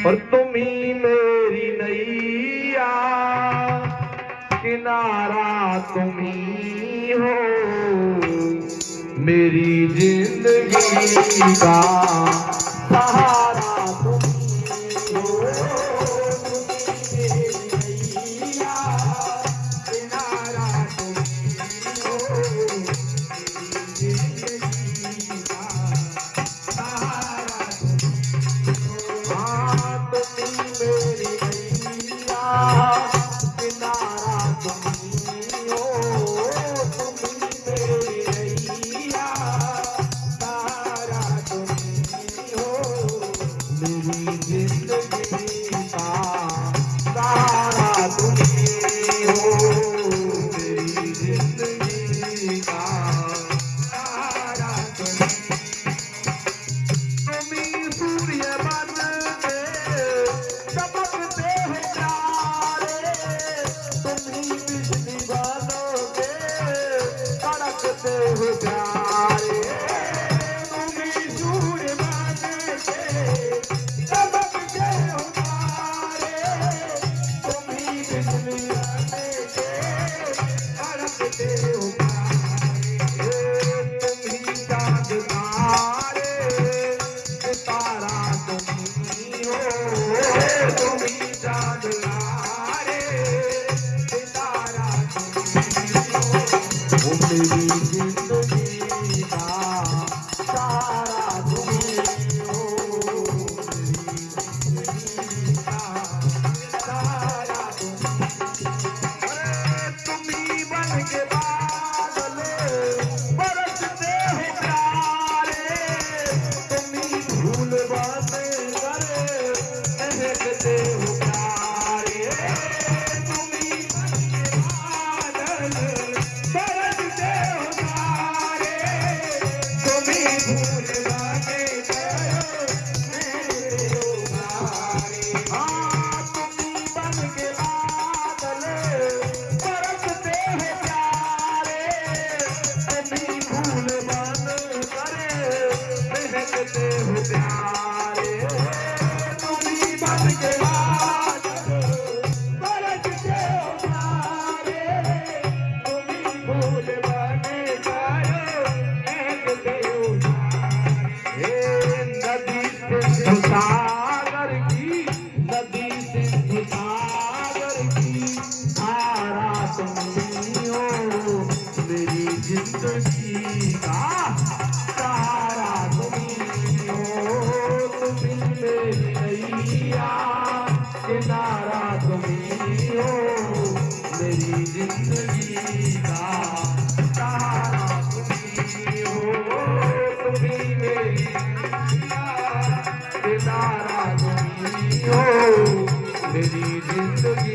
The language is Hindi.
और तुम ही मेरी नैया, किनारा तुम ही हो, मेरी जिंदगी का सहारा तुम ही हो। सागर की नदी, सिंधु सागर की धारा तुम हो, मेरी जिंदगी का सहारा तुम हो। तुम मेरी नैया, किनारा तुम हो, मेरी जिंदगी का सहारा तुम हो। तुम मेरी किनारा तुम हो, मेरी जिंदगी